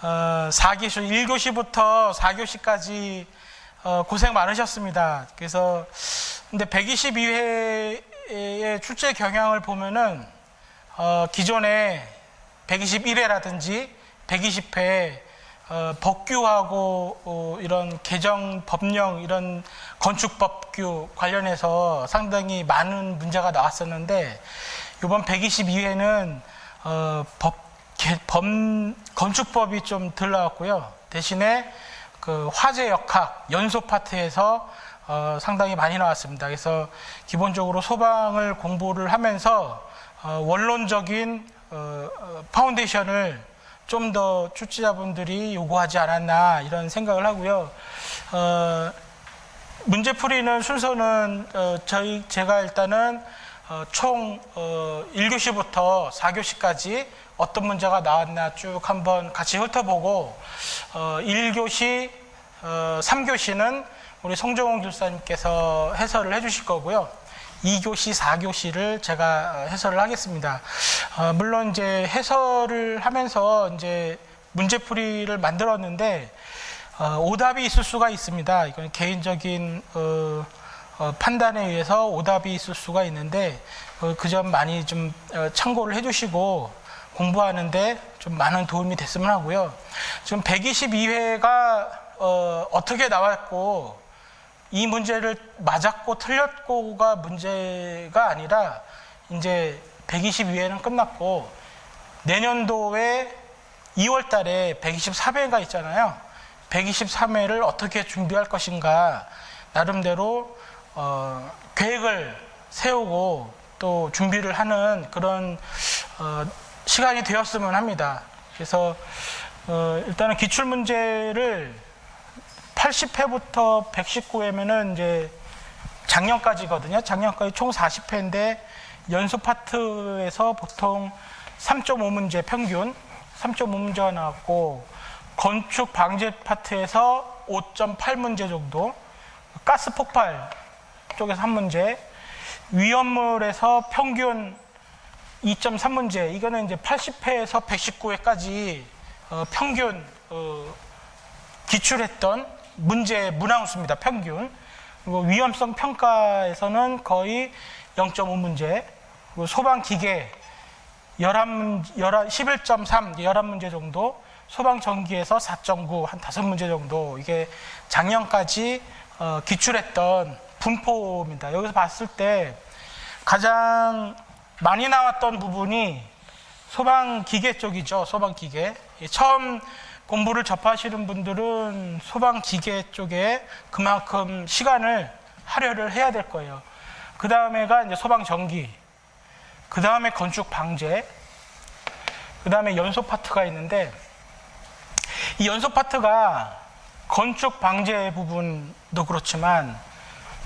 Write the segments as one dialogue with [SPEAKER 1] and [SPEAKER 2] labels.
[SPEAKER 1] 4교시, 1교시부터 4교시까지 고생 많으셨습니다. 그래서 근데 122회의 출제 경향을 보면은 기존에 121회라든지 120회 법규하고 이런 개정 법령 이런 건축법규 관련해서 상당히 많은 문제가 나왔었는데 이번 122회는 건축법이 좀 덜 나왔고요. 대신에 그 화재 역학 연소 파트에서 상당히 많이 나왔습니다. 그래서 기본적으로 소방을 공부를 하면서 원론적인 파운데이션을 좀 더 출제자분들이 요구하지 않았나 이런 생각을 하고요. 문제풀이는 순서는 제가 일단은 총 1교시부터 4교시까지 어떤 문제가 나왔나 쭉 한번 같이 훑어보고 1교시, 3교시는 우리 송정훈 교수님께서 해설을 해주실 거고요. 2교시, 4교시를 제가 해설을 하겠습니다. 물론 이제 해설을 하면서 이제 문제풀이를 만들었는데 오답이 있을 수가 있습니다. 이건 개인적인 판단에 의해서 오답이 있을 수가 있는데 그 점 많이 좀 참고를 해주시고 공부하는데 좀 많은 도움이 됐으면 하고요. 지금 122회가 어떻게 나왔고 이 문제를 맞았고 틀렸고가 문제가 아니라 이제 122회는 끝났고 내년도에 2월 달에 123회가 있잖아요. 123회를 어떻게 준비할 것인가 나름대로 계획을 세우고 또 준비를 하는 그런 시간이 되었으면 합니다. 그래서 일단은 기출문제를 80회부터 119회면은 이제 작년까지거든요. 작년까지 총 40회인데 연소 파트에서 보통 3.5문제 평균 3.5문제가 나왔고 건축 방제 파트에서 5.8문제 정도, 가스 폭발 쪽에서 1문제, 위험물에서 평균 2.3문제, 이거는 이제 80회에서 119회까지 평균 기출했던 문제 문항수입니다. 평균. 그리고 위험성 평가에서는 거의 0.5문제, 그리고 소방기계 11.3, 11문제 정도, 소방전기에서 4.9, 한 5문제 정도, 이게 작년까지 기출했던 분포입니다. 여기서 봤을 때 가장 많이 나왔던 부분이 소방기계 쪽이죠. 소방기계. 처음 공부를 접하시는 분들은 소방기계 쪽에 그만큼 시간을 할애를 해야 될 거예요. 그 다음에가 이제 소방전기, 그 다음에 건축방제, 그 다음에 연소 파트가 있는데 이 연소 파트가 건축방제 부분도 그렇지만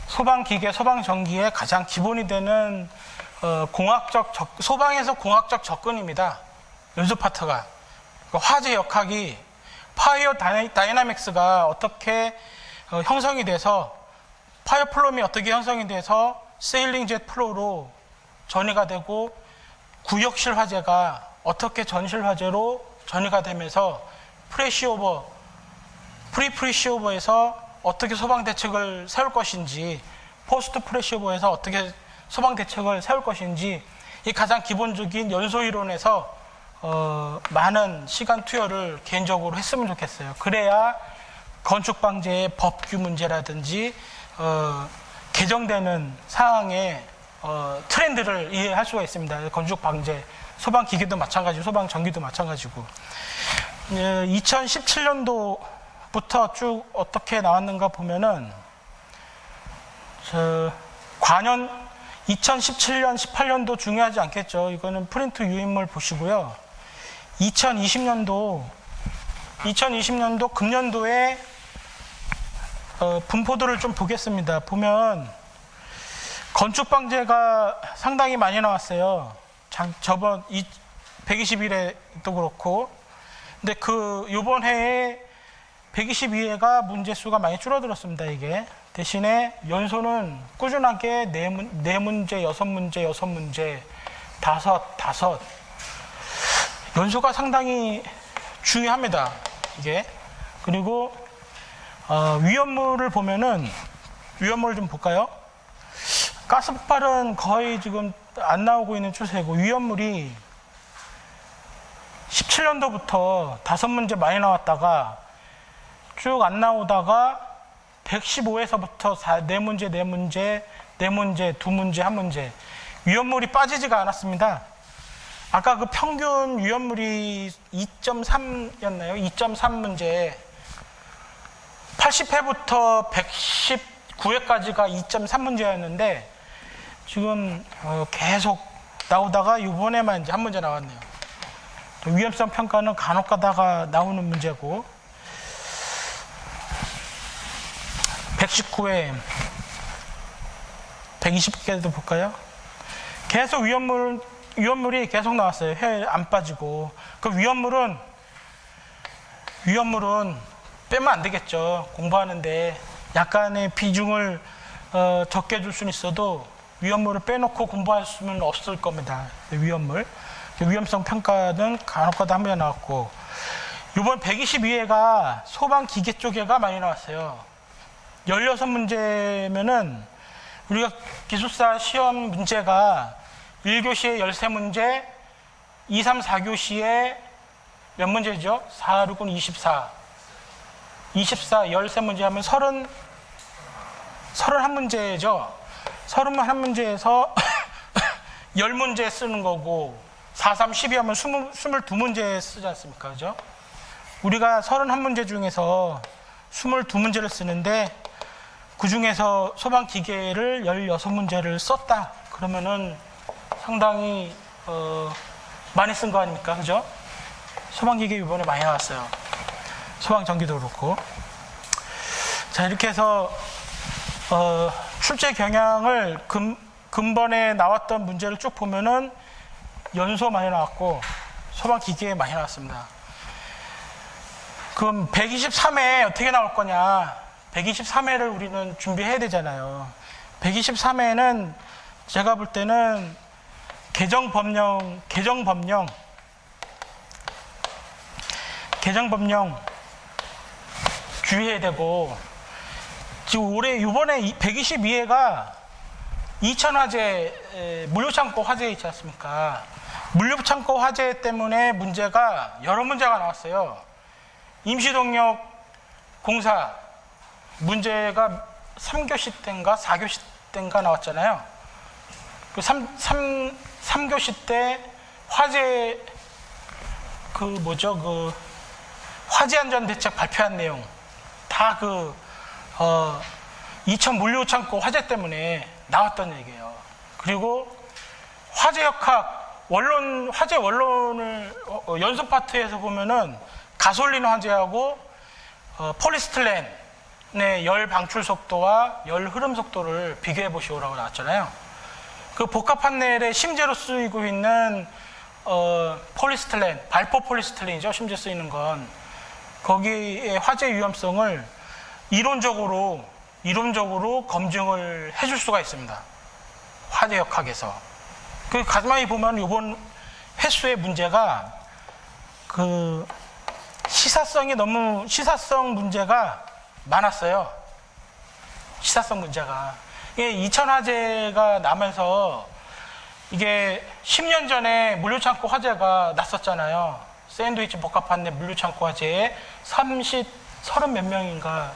[SPEAKER 1] 소방기계, 소방전기의 가장 기본이 되는 소방에서 공학적 접근입니다. 연소 파트가. 화재 역학이 파이어 다이나믹스가 어떻게 형성이 돼서 파이어 플럼이 어떻게 형성이 돼서 세일링 젯 플로우로 전이가 되고 구역실 화재가 어떻게 전실 화재로 전이가 되면서 프리시오버에서 어떻게 소방 대책을 세울 것인지, 포스트 프레시오버에서 어떻게 소방 대책을 세울 것인지, 이 가장 기본적인 연소 이론에서 많은 시간 투여를 개인적으로 했으면 좋겠어요. 그래야 건축방제의 법규 문제라든지 개정되는 사항의 트렌드를 이해할 수가 있습니다. 건축방제, 소방기계도 마찬가지고 소방전기도 마찬가지고 2017년도부터 쭉 어떻게 나왔는가 보면은 과년 2017년, 18년도 중요하지 않겠죠. 이거는 프린트 유인물 보시고요. 2020년도 금년도에 분포도를 좀 보겠습니다. 보면 건축방제가 상당히 많이 나왔어요. 저번 121회도 그렇고. 근데 요번 해에 122회가 문제 수가 많이 줄어들었습니다. 이게. 대신에 연소는 꾸준하게 4문제, 6문제, 5, 연소가 상당히 중요합니다. 이게. 그리고 위험물을 보면은 위험물을 좀 볼까요? 가스 폭발은 거의 지금 안 나오고 있는 추세고, 위험물이 17년도부터 5문제 많이 나왔다가 쭉 안 나오다가 115에서부터 4문제, 4문제, 4문제, 2문제, 1문제, 위험물이 빠지지가 않았습니다. 아까 그 평균 위험물이 2.3였나요? 2.3문제. 80회부터 119회까지가 2.3문제였는데 지금 계속 나오다가 이번에만 이제 1문제 나왔네요. 위험성 평가는 간혹 가다가 나오는 문제고, 119회 120개도 볼까요? 계속 위험물이 계속 나왔어요. 해 안 빠지고. 그 위험물은 빼면 안 되겠죠. 공부하는데 약간의 비중을 적게 줄 수는 있어도 위험물을 빼놓고 공부할 수는 없을 겁니다. 위험물. 위험성 평가는 간혹가다 한 번 나왔고, 이번 122회가 소방 기계 쪽에가 많이 나왔어요. 16문제면은 우리가 기술사 시험 문제가 1교시에 13문제, 2, 3, 4교시에 몇 문제죠? 4, 6, 24. 24, 13문제 하면 31문제죠. 31문제에서 10문제 쓰는 거고, 4, 3, 12 하면 22문제 쓰지 않습니까? 그죠? 우리가 31문제 중에서 22문제를 쓰는데, 그 중에서 소방기계를 16문제를 썼다. 그러면은 상당히 많이 쓴 거 아닙니까? 그죠? 소방기계 이번에 많이 나왔어요. 소방전기도 그렇고. 자, 이렇게 해서 출제 경향을 근본에 나왔던 문제를 쭉 보면은 연소 많이 나왔고 소방기계에 많이 나왔습니다. 그럼 123회 어떻게 나올 거냐? 123회를 우리는 준비해야 되잖아요. 123회는 제가 볼 때는 개정법령 주의해야 되고, 지금 이번에 122회가 이천화재 물류창고 화재 있지 않습니까? 물류창고 화재 때문에 여러 문제가 나왔어요. 임시동력 공사 문제가 3교시 때인가 4교시 때인가 나왔잖아요. 그 3교시 때 화재 화재안전대책 발표한 내용 다 이천 물류창고 화재 때문에 나왔던 얘기예요. 그리고 화재역학 화재 원론을 연습 파트에서 보면은 가솔린 화재하고 폴리스틸렌의 열 방출 속도와 열 흐름 속도를 비교해 보시오라고 나왔잖아요. 그 복합 판넬에 심재로 쓰이고 있는 폴리스틸렌, 발포 폴리스틸렌이죠. 심재 쓰이는 건 거기에 화재 위험성을 이론적으로 검증을 해줄 수가 있습니다. 화재역학에서. 그 가만히 보면 이번 횟수의 문제가 시사성 문제가 많았어요. 시사성 문제가. 이게 이천화재가 나면서 이게 10년 전에 물류창고 화재가 났었잖아요. 샌드위치 복합판넬 물류창고 화재에 30 몇 명인가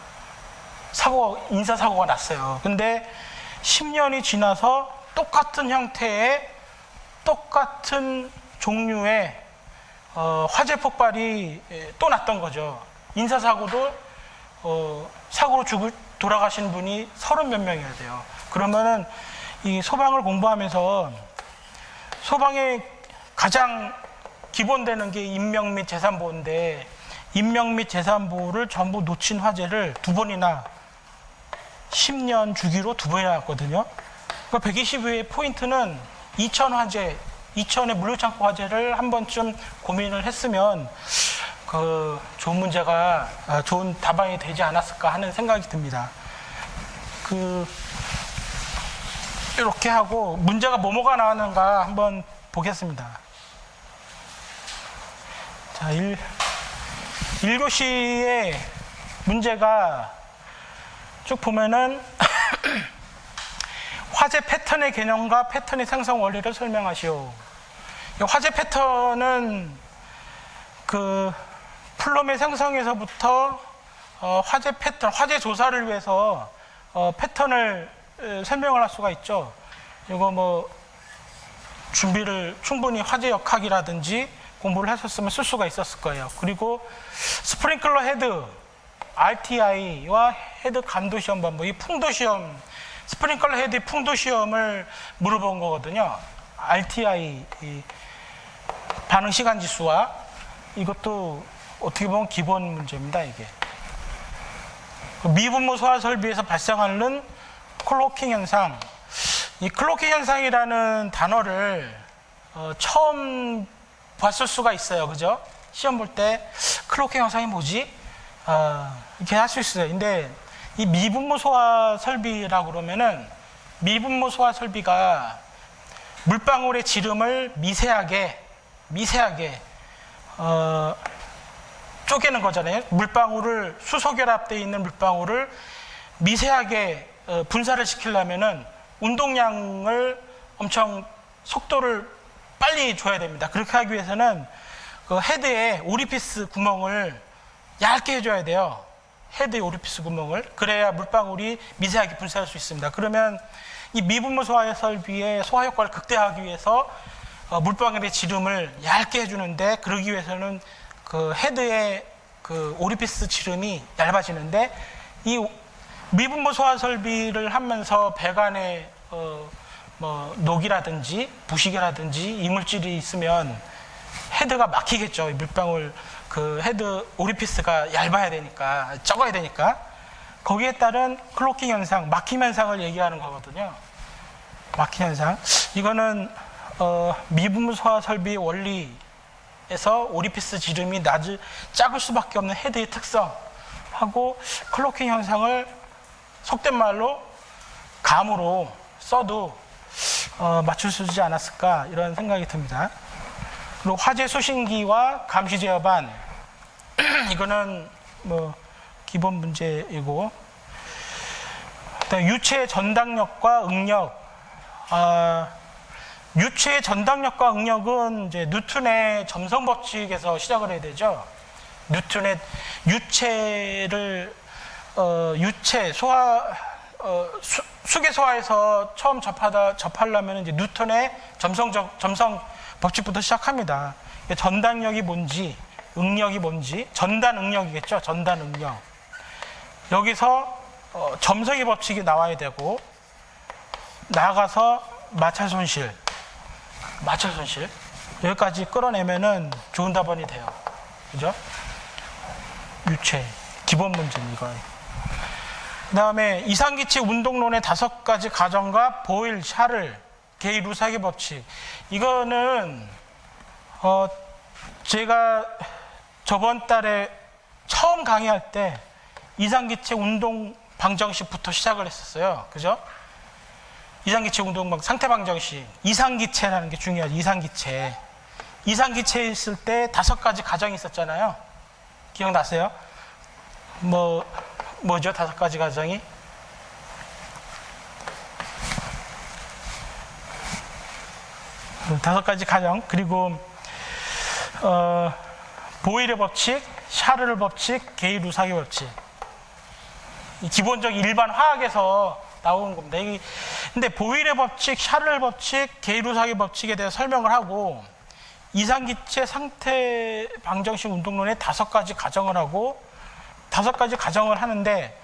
[SPEAKER 1] 인사사고가 났어요. 근데 10년이 지나서 똑같은 형태의 똑같은 종류의 화재 폭발이 또 났던 거죠. 인사사고도 사고로 돌아가신 분이 30 몇 명이어야 돼요. 그러면은 이 소방을 공부하면서 소방의 가장 기본되는 게 인명 및 재산보호인데, 인명 및 재산보호를 전부 놓친 화재를 2번이나 10년 주기로 2번이나 났거든요. 그러니까 120회의 포인트는 이천의 물류창고 화재를 한 번쯤 고민을 했으면 좋은 답안이 되지 않았을까 하는 생각이 듭니다. 이렇게 하고 문제가 뭐가 나왔는가 한번 보겠습니다. 자, 1교시의 문제가 쭉 보면은 화재 패턴의 개념과 패턴의 생성 원리를 설명하시오. 화재 패턴은 그 플럼의 생성에서부터 화재 패턴, 화재 조사를 위해서 패턴을 설명을 할 수가 있죠. 이거 뭐 준비를 충분히 화재 역학이라든지 공부를 하셨으면 쓸 수가 있었을 거예요. 그리고 스프링클러 헤드, RTI와 헤드 감도 시험 방법, 이 풍도 시험, 스프링클러 헤드의 풍도 시험을 물어본 거거든요. RTI, 이 반응 시간 지수와 이것도 어떻게 보면 기본 문제입니다, 이게. 미분모 소화 설비에서 발생하는 클로킹 현상. 이 클로킹 현상이라는 단어를 처음 봤을 수가 있어요. 그죠? 시험 볼 때 클로킹 현상이 뭐지? 이렇게 할 수 있어요. 근데 이 미분모 소화 설비라고 그러면은 미분모 소화 설비가 물방울의 지름을 미세하게 쪼개는 거잖아요. 물방울을 수소결합되어 있는 물방울을 미세하게 분사를 시키려면은 운동량을 엄청 속도를 빨리 줘야 됩니다. 그렇게 하기 위해서는 그 헤드에 오리피스 구멍을 얇게 해줘야 돼요. 헤드의 오리피스 구멍을. 그래야 물방울이 미세하게 분사할 수 있습니다. 그러면 이 미분모 소화 설비의 소화 효과를 극대화하기 위해서 물방울의 지름을 얇게 해주는데, 그러기 위해서는 그 헤드의 그 오리피스 지름이 얇아지는데, 이 미분모 소화 설비를 하면서 배관에 뭐 녹이라든지 부식이라든지 이물질이 있으면 헤드가 막히겠죠. 물방울 그 헤드 오리피스가 얇아야 되니까, 적어야 되니까. 거기에 따른 클로킹 현상, 막힘 현상을 얘기하는 거거든요. 막힘 현상. 이거는 미분모 소화 설비 원리에서 오리피스 지름이 작을 수밖에 없는 헤드의 특성하고 클로킹 현상을 속된 말로 감으로 써도 맞출 수 있지 않았을까, 이런 생각이 듭니다. 그리고 화재 수신기와 감시 제어반, 이거는 뭐 기본 문제이고, 유체의 전당력과 응력. 유체의 전당력과 응력은 이제 뉴턴의 점성 법칙에서 시작을 해야 되죠. 뉴턴의 유체를 유체 소화 수계소화에서 처음 접하려면 이제 뉴턴의 점성 법칙부터 시작합니다. 전당력이 뭔지, 응력이 뭔지, 전단 응력이겠죠. 전단 응력. 여기서 점성의 법칙이 나와야 되고, 나아가서 마찰 손실. 여기까지 끌어내면은 좋은 답안이 돼요. 그죠? 유체. 기본 문제는 이거예요. 그 다음에 이상기체 운동론의 5가지 가정과 보일, 샤를, 게이 루사기 법칙. 이거는 제가 저번 달에 처음 강의할 때 이상기체 운동 방정식부터 시작을 했었어요. 그죠? 이상기체 운동 상태 방정식. 이상기체라는 게 중요하죠. 이상기체에 있을 때 5가지 가정이 있었잖아요. 기억나세요? 뭐죠? 5가지 가정이? 다섯 가지 가정. 그리고 보일의 법칙, 샤르르 법칙, 게이 루사기 법칙. 기본적 일반 화학에서 나오는 겁니다. 근데 보일의 법칙, 샤르르 법칙, 게이 루사기 법칙에 대해서 설명을 하고, 이상기체 상태 방정식 운동론에 5가지 가정을 하고, 5가지 가정을 하는데,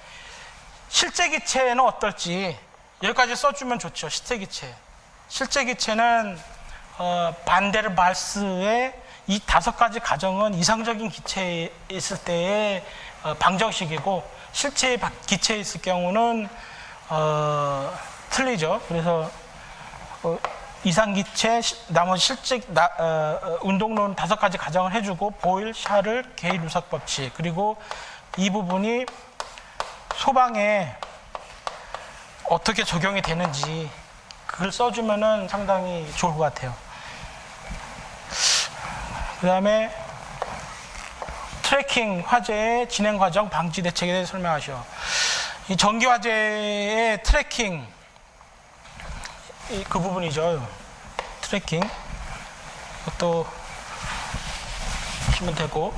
[SPEAKER 1] 실제 기체는 어떨지 여기까지 써주면 좋죠. 실제 기체는 반데르 발스의 이 5가지 가정은 이상적인 기체에 있을 때의 방정식이고, 실제 기체에 있을 경우는 틀리죠. 그래서 이상기체, 나머지 실제 운동론 5가지 가정을 해주고, 보일, 샤를, 게이 루삭 법칙. 그리고 이 부분이 소방에 어떻게 적용이 되는지 그걸 써주면은 상당히 좋을 것 같아요. 그 다음에 트래킹 화재의 진행 과정, 방지 대책에 대해 설명하시오. 이 전기 화재의 트래킹, 그 부분이죠. 트래킹. 이것도 하시면 되고.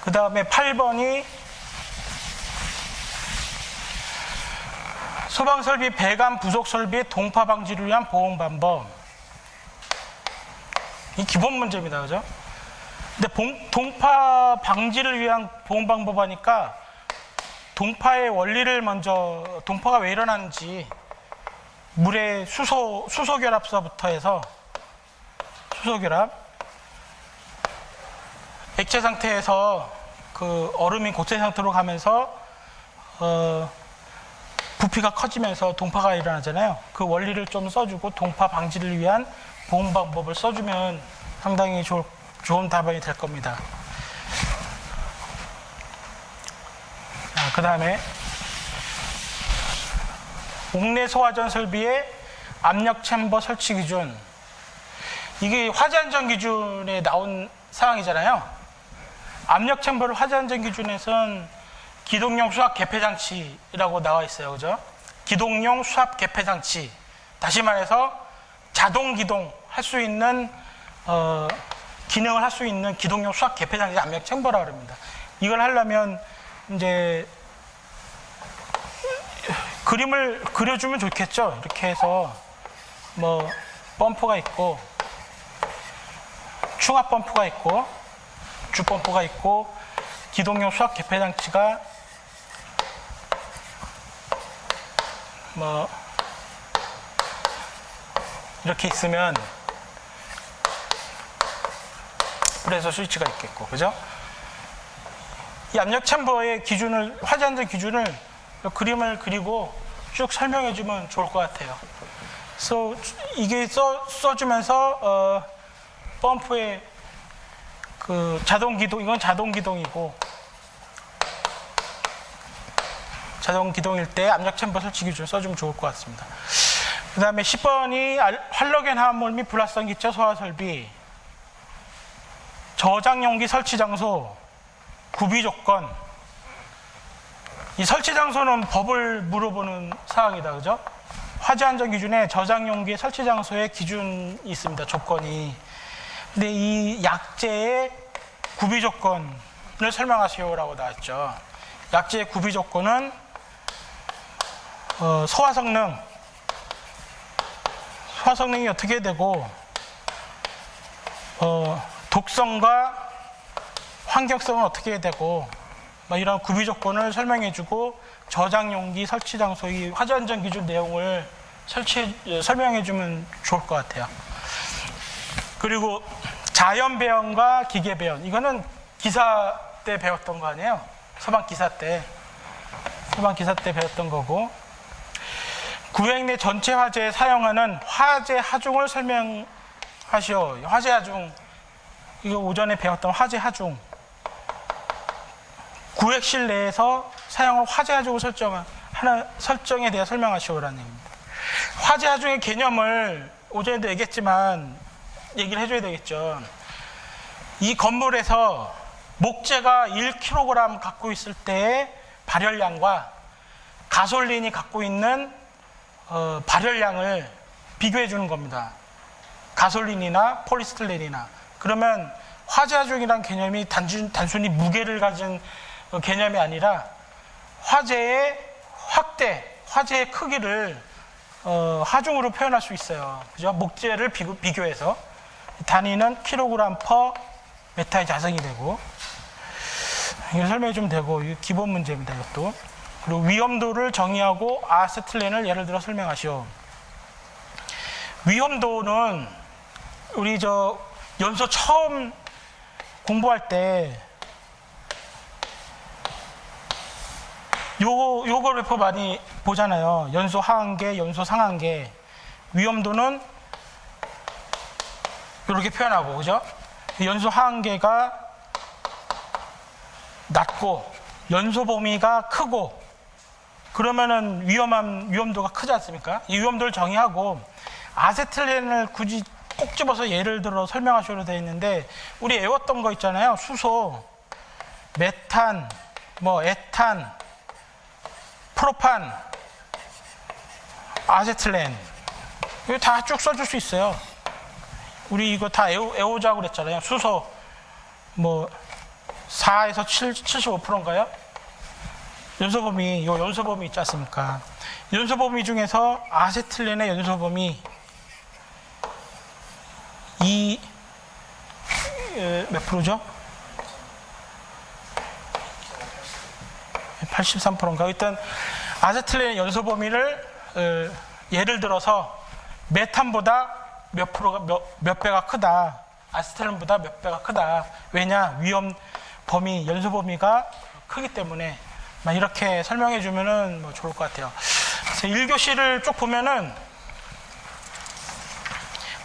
[SPEAKER 1] 그 다음에 8번이 소방설비 배관 부속 설비의 동파 방지를 위한 보호 방법. 이 기본 문제입니다. 그죠? 근데 동파 방지를 위한 보호 방법 하니까 동파의 원리를 먼저, 동파가 왜 일어나는지, 물의 수소결합서부터 해서, 수소결합, 액체 상태에서 그 얼음이 고체 상태로 가면서 부피가 커지면서 동파가 일어나잖아요. 그 원리를 좀 써주고 동파 방지를 위한 보험 방법을 써주면 상당히 좋은 답안이 될 겁니다. 그 다음에 옥내 소화전 설비의 압력 챔버 설치 기준. 이게 화재 안전 기준에 나온 사항이잖아요. 압력 챔버를 화재 안전 기준에서는 기동용 수압 개폐 장치라고 나와 있어요. 그죠? 기동용 수압 개폐 장치. 다시 말해서 자동 기동 할 수 있는 기능을 할 수 있는 기동용 수압 개폐 장치 압력 챔버라고 합니다. 이걸 하려면 이제 그림을 그려주면 좋겠죠. 이렇게 해서 뭐 펌프가 있고 충압 펌프가 있고 주 펌프가 있고 기동용 수압 개폐 장치가 뭐 이렇게 있으면 불에서 스위치가 있겠고, 그죠? 이 압력 챔버의 기준을, 화재 안전 기준을 그림을 그리고 쭉 설명해 주면 좋을 것 같아요. 그래서 이게 써주면서 펌프의 그 자동 기동, 이건 자동 기동이고, 자동 기동일 때 압력 챔버 설치 기준 써주면 좋을 것 같습니다. 그 다음에 10번이 할로겐 화합물 및 불활성 기체 소화 설비, 저장 용기 설치 장소, 구비 조건. 이 설치 장소는 법을 물어보는 사항이다, 그죠? 화재 안전 기준에 저장 용기 설치 장소의 기준이 있습니다, 조건이. 근데 이 약재의 구비 조건을 설명하시오라고 나왔죠. 약재의 구비 조건은 소화 성능이 어떻게 되고, 독성과 환경성은 어떻게 되고, 이런 구비 조건을 설명해주고 저장 용기 설치 장소, 이 화재 안전 기준 내용을 설명해주면 좋을 것 같아요. 그리고 자연 배연과 기계 배연, 이거는 기사 때 배웠던 거 아니에요? 소방 기사 때 배웠던 거고. 구획 내 전체 화재에 사용하는 화재 하중을 설명하시오. 화재 하중, 이거 오전에 배웠던 화재 하중. 구획실 내에서 사용할 화재 하중을 설정에 대해 설명하시오라는 얘기입니다. 화재 하중의 개념을 오전에도 얘기했지만 얘기를 해줘야 되겠죠. 이 건물에서 목재가 1kg 갖고 있을 때의 발열량과 가솔린이 갖고 있는 발열량을 비교해 주는 겁니다. 가솔린이나 폴리스틸렌이나. 그러면 화재 하중이라는 개념이 단순히 무게를 가진 개념이 아니라 화재의 확대, 화재의 크기를 하중으로 표현할 수 있어요. 그죠? 목재를 비교해서 단위는 킬로그램 퍼 메타의 자성이 되고, 이거 설명해 주면 되고, 이거 기본 문제입니다. 이것도. 그리고 위험도를 정의하고 아세틸렌을 예를 들어 설명하시오. 위험도는 우리 연소 처음 공부할 때 요거 래퍼 많이 보잖아요. 연소 하한계, 연소 상한계. 위험도는 이렇게 표현하고, 그죠? 연소 하한계가 낮고 연소 범위가 크고, 그러면은 위험도가 크지 않습니까? 이 위험도를 정의하고 아세틸렌을 굳이 꼭 집어서 예를 들어 설명하셔도 되어 있는데, 우리 외웠던 거 있잖아요. 수소, 메탄, 뭐 에탄, 프로판, 아세틀렌, 이거 다 쭉 써줄 수 있어요. 우리 이거 다 외우자고 그랬잖아요. 수소 뭐 4에서 75%인가요? 연소범위, 요 연소범위 있지 않습니까? 연소범위 중에서 아세틀렌의 연소범위 몇 프로죠? 83%인가? 일단 아세틀렌의 연소 범위를 예를 들어서 메탄보다 몇 배가 크다, 아세틀렌보다 몇 배가 크다. 왜냐? 위험 범위, 연소 범위가 크기 때문에. 이렇게 설명해 주면은 뭐 좋을 것 같아요. 그래서 1교시를 쭉 보면은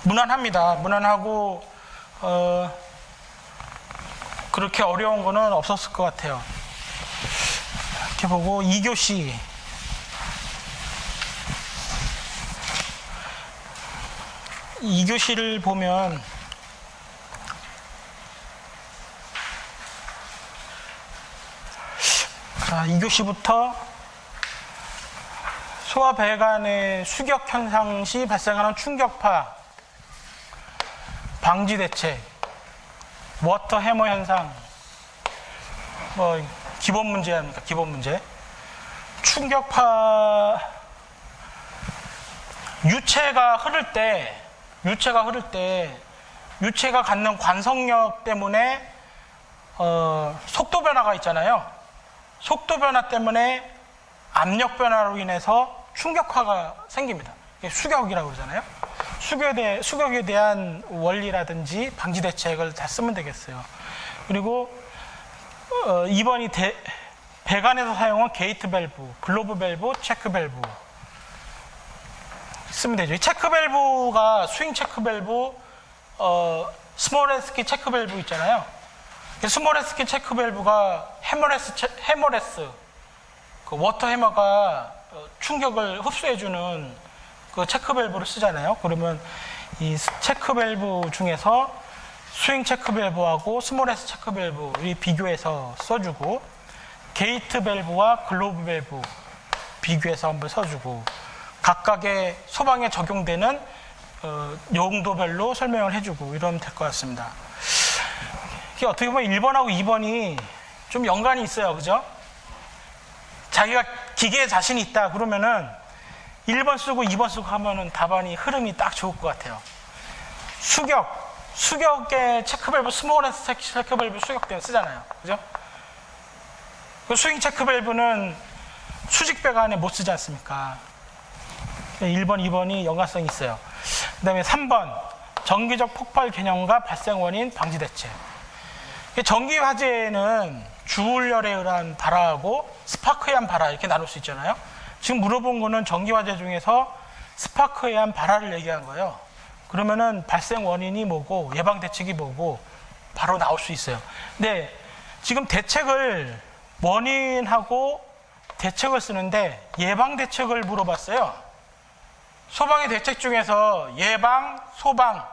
[SPEAKER 1] 무난합니다. 무난하고 그렇게 어려운 거는 없었을 것 같아요. 이렇게 보고 2교시 를 보면 자, 2교시부터 소화 배관의 수격 현상 시 발생하는 충격파 방지 대책, 워터 해머 현상, 뭐 기본 문제 아닙니까? 기본 문제. 충격파, 유체가 흐를 때 유체가 갖는 관성력 때문에 속도 변화가 있잖아요. 속도 변화 때문에 압력 변화로 인해서 충격파가 생깁니다. 이게 수격이라고 그러잖아요. 수격에 대한 원리라든지 방지 대책을 다 쓰면 되겠어요. 그리고 2번이 배관에서 사용한 게이트 밸브, 글로브 밸브, 체크 밸브 쓰면 되죠. 이 체크 밸브가 스윙 체크 밸브, 스몰레스키 체크 밸브 있잖아요. 스몰레스키 체크 밸브가 해머레스, 그 워터 해머가 충격을 흡수해주는 그 체크 밸브를 쓰잖아요. 그러면 이 체크 밸브 중에서 스윙 체크 밸브하고 스몰레스 체크 밸브 이 비교해서 써주고, 게이트 밸브와 글로브 밸브 비교해서 한번 써주고, 각각의 소방에 적용되는 용도별로 설명을 해주고 이러면 될 것 같습니다. 이게 어떻게 보면 1번하고 2번이 좀 연관이 있어요. 그죠? 자기가 기계에 자신이 있다 그러면은 1번 쓰고 2번 쓰고 하면은 답안이 흐름이 딱 좋을 것 같아요. 수격의 체크밸브, 스몰레스 체크밸브 수격 때문에 쓰잖아요. 그죠? 그 스윙 체크밸브는 수직 배관에 못 쓰지 않습니까? 1번, 2번이 연관성이 있어요. 그 다음에 3번, 정기적 폭발 개념과 발생 원인 방지 대책. 전기 화재는 주울열에 의한 발화하고 스파크에 의한 발화 이렇게 나눌 수 있잖아요. 지금 물어본 거는 전기 화재 중에서 스파크에 의한 발화를 얘기한 거예요. 그러면은 발생 원인이 뭐고 예방 대책이 뭐고 바로 나올 수 있어요. 근데 지금 대책을 원인하고 대책을 쓰는데 예방 대책을 물어봤어요. 소방의 대책 중에서 예방, 소방,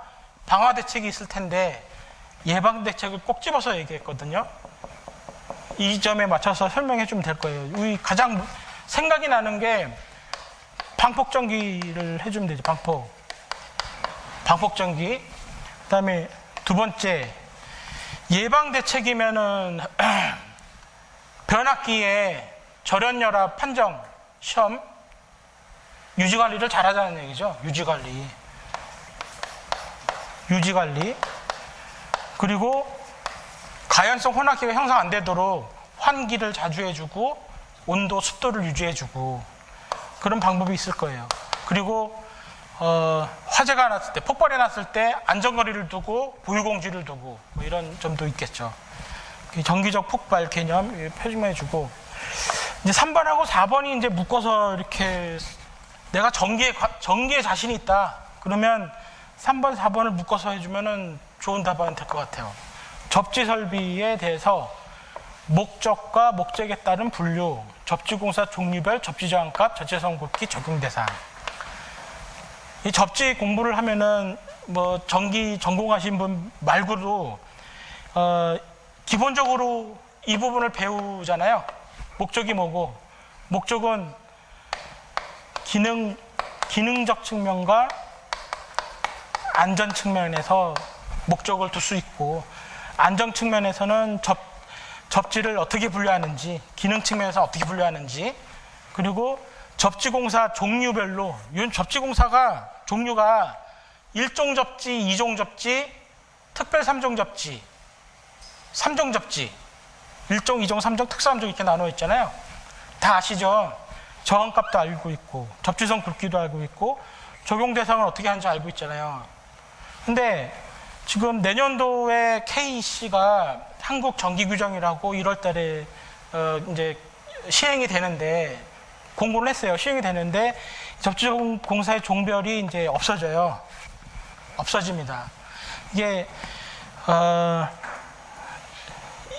[SPEAKER 1] 방화 대책이 있을 텐데 예방 대책을 꼭 집어서 얘기했거든요. 이 점에 맞춰서 설명해 주면 될 거예요. 우리 가장 생각이 나는 게 방폭전기를 해주면 되죠. 방폭전기. 그 다음에 두 번째, 예방 대책이면은 변압기에 절연열압 판정 시험 유지관리를 잘하자는 얘기죠. 유지관리. 그리고 가연성 혼합기가 형성 안 되도록 환기를 자주 해주고 온도, 습도를 유지해주고 그런 방법이 있을 거예요. 그리고 화재가 났을 때, 폭발이 났을 때 안전거리를 두고 보유공지를 두고 뭐 이런 점도 있겠죠. 정기적 폭발 개념 표준화해주고, 이제 3번하고 4번이 이제 묶어서 이렇게 내가 전기에 자신이 있다 그러면 3번, 4번을 묶어서 해주면은 좋은 답안이 될 것 같아요. 접지 설비에 대해서 목적과 목적에 따른 분류, 접지공사 종류별 접지 저항값, 전체성 굵기 적용 대상. 이 접지 공부를 하면은 뭐 전기 전공하신 분 말고도 기본적으로 이 부분을 배우잖아요. 목적이 뭐고, 목적은 기능적 측면과 안전 측면에서 목적을 둘 수 있고, 안전 측면에서는 접지를 어떻게 분류하는지, 기능 측면에서 어떻게 분류하는지, 그리고 접지공사 종류별로, 이 접지공사가 종류가 1종 접지, 2종 접지, 특별 3종 접지, 3종 접지, 1종, 2종, 3종, 특사 3종 이렇게 나눠 있잖아요. 다 아시죠? 저항값도 알고 있고, 접지선 굵기도 알고 있고, 적용 대상을 어떻게 하는지 알고 있잖아요. 근데 지금 내년도에 KEC가 한국 전기 규정이라고 1월 달에 이제 시행이 되는데, 공고를 했어요. 시행이 되는데, 접지공사의 종별이 이제 없어져요. 없어집니다. 이게,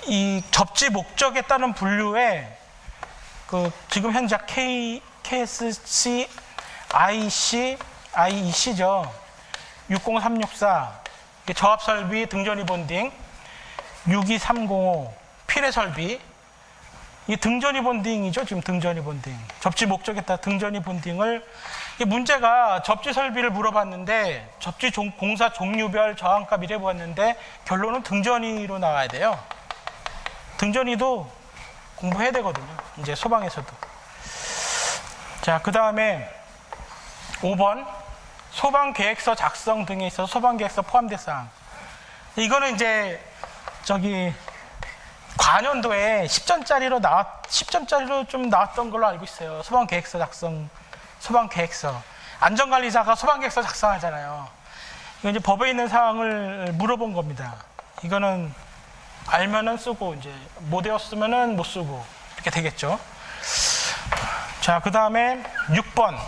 [SPEAKER 1] 이 접지 목적에 따른 분류에 지금 현재 KSC IEC죠. 60364 저압설비 등전이 본딩, 62305 피례설비, 이 등전이 본딩이죠. 지금 등전이 본딩. 접지 목적에 따라 등전이 본딩을, 이 문제가 접지 설비를 물어봤는데 접지 공사 종류별 저항값 이래 보았는데 결론은 등전이로 나와야 돼요. 등전이도 공부해야 되거든요. 이제 소방에서도. 자, 그 다음에 5번 소방계획서 작성 등에 있어서 소방계획서 포함된 사항. 이거는 이제 관연도에 10점짜리로 좀 나왔던 걸로 알고 있어요. 소방계획서 작성, 소방계획서. 안전관리자가 소방계획서 작성하잖아요. 이거 이제 법에 있는 사항을 물어본 겁니다. 이거는 알면은 쓰고, 이제 못 외웠으면은 못 쓰고, 이렇게 되겠죠. 자, 그 다음에 6번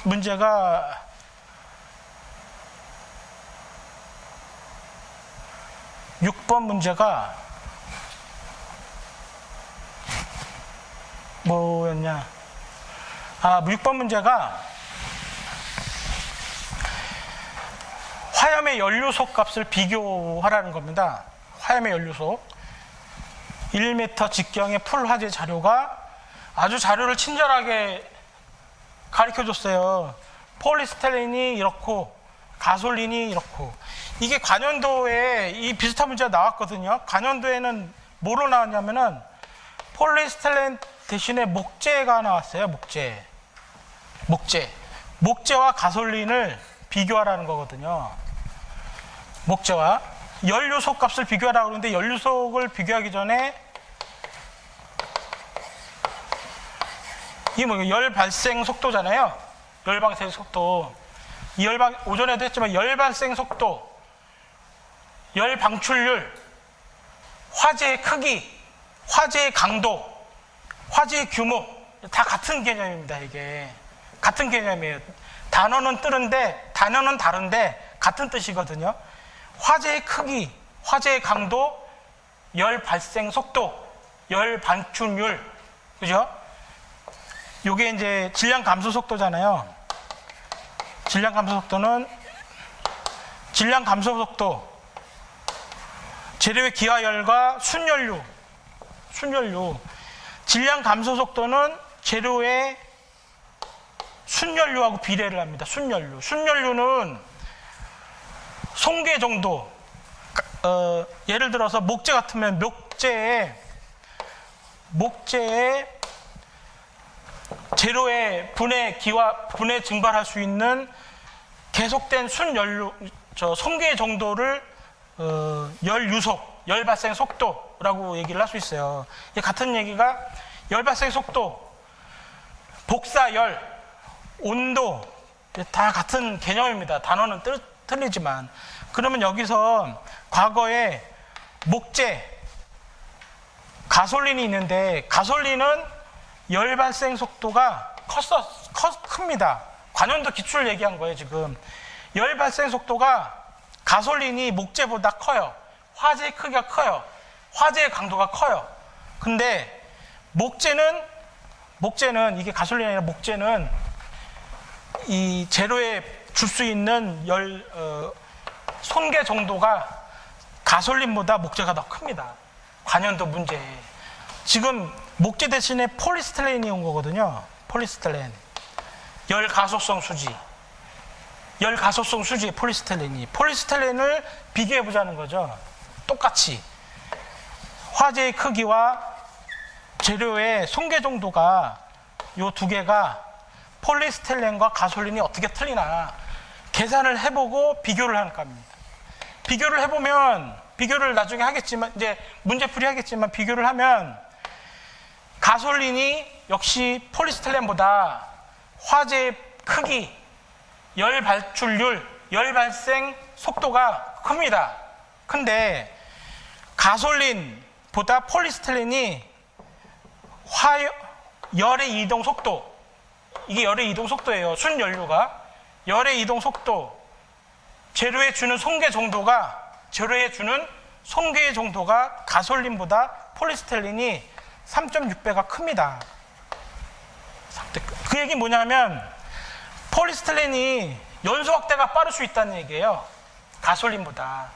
[SPEAKER 1] 문제가 뭐였냐? 6번 문제가 화염의 연료소 값을 비교하라는 겁니다. 화염의 연료소 1m 직경의 풀 화재 자료가 아주 자료를 친절하게 가르쳐줬어요. 폴리스테린이 이렇고 가솔린이 이렇고. 이게 관연도에 이 비슷한 문제가 나왔거든요. 관연도에는 뭐로 나왔냐면은 폴리스테린 대신에 목재가 나왔어요. 목재와 가솔린을 비교하라는 거거든요. 목재와 연료소 값을 비교하라고 그러는데, 연료속을 비교하기 전에 이게 뭐예요? 열 발생 속도잖아요. 열 발생 속도. 오전에도 했지만 열 발생 속도, 열 방출률, 화재의 크기, 화재의 강도, 화재의 규모, 다 같은 개념입니다. 이게 같은 개념이에요. 단어는 다른데 같은 뜻이거든요. 화재의 크기, 화재의 강도, 열 발생 속도, 열 방출률, 그죠? 요게 이제 질량 감소 속도잖아요. 질량 감소 속도, 재료의 기화열과 순연료. 질량 감소 속도는 재료의 순연료하고 비례를 합니다. 순연료는 송괴 정도. 예를 들어서 목재 같으면 목재에 재료의 분해 증발할 수 있는 계속된 송괴 정도를 열 유속, 열 발생 속도라고 얘기를 할 수 있어요. 같은 얘기가 열 발생 속도, 복사열, 온도 다 같은 개념입니다. 단어는 틀리지만. 그러면 여기서 과거에 목재, 가솔린이 있는데, 가솔린은 열 발생 속도가 큽니다. 관연도 기출 얘기한 거예요, 지금. 열 발생 속도가 가솔린이 목재보다 커요. 화재의 크기가 커요. 화재의 강도가 커요. 근데 목재는 이게 가솔린이 아니라 목재는 이 재료의 줄 수 있는 손괴 정도가 가솔린보다 목재가 더 큽니다. 관연도 문제. 지금 목재 대신에 폴리스티렌이 온 거거든요. 폴리스티렌. 열가소성 수지. 열가소성 수지의 폴리스티렌이. 폴리스티렌을 비교해 보자는 거죠. 똑같이. 화재의 크기와 재료의 손괴 정도가 요 두 개가 폴리스티렌과 가솔린이 어떻게 틀리나 계산을 해보고 비교를 하는 겁니다. 비교를 해보면, 비교를 나중에 하겠지만, 이제 문제풀이 하겠지만, 비교를 하면 가솔린이 역시 폴리스티렌보다 화재의 크기, 열 발출률, 열 발생 속도가 큽니다. 근데 가솔린보다 폴리스티렌이 열의 이동 속도, 이게 열의 이동 속도예요. 순연료가. 열의 이동 속도, 재료에 주는 손괴 정도가, 가솔린보다 폴리스티렌이 3.6배가 큽니다. 그 얘기 뭐냐면, 폴리스티렌이 연소 확대가 빠를 수 있다는 얘기예요. 가솔린보다.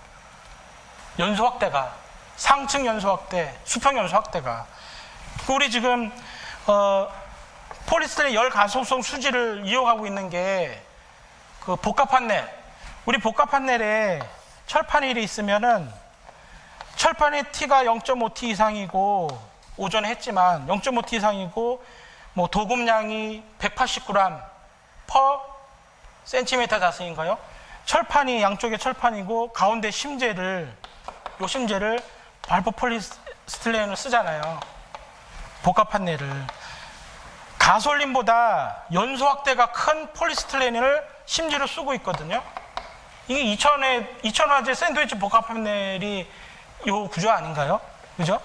[SPEAKER 1] 연소 확대가. 상층 연소 확대, 수평 연소 확대가. 우리 지금, 폴리스티렌 열 가소성 수지를 이용하고 있는 게 그 복합 판넬. 우리 복합 판넬에 철판일이 있으면은 철판의 T가 0.5T 이상이고, 오전에 했지만 0.5T 이상이고, 뭐 도금량이 180g per 센티미터 자승인가요? 철판이 양쪽에 철판이고 가운데 심재를 발포 폴리스티렌을 쓰잖아요. 복합 판넬을. 가솔린보다 연소 확대가 큰 폴리스티렌을 심지로 쓰고 있거든요. 이게 2000화재 샌드위치 복합 판넬이 요 구조 아닌가요? 그죠?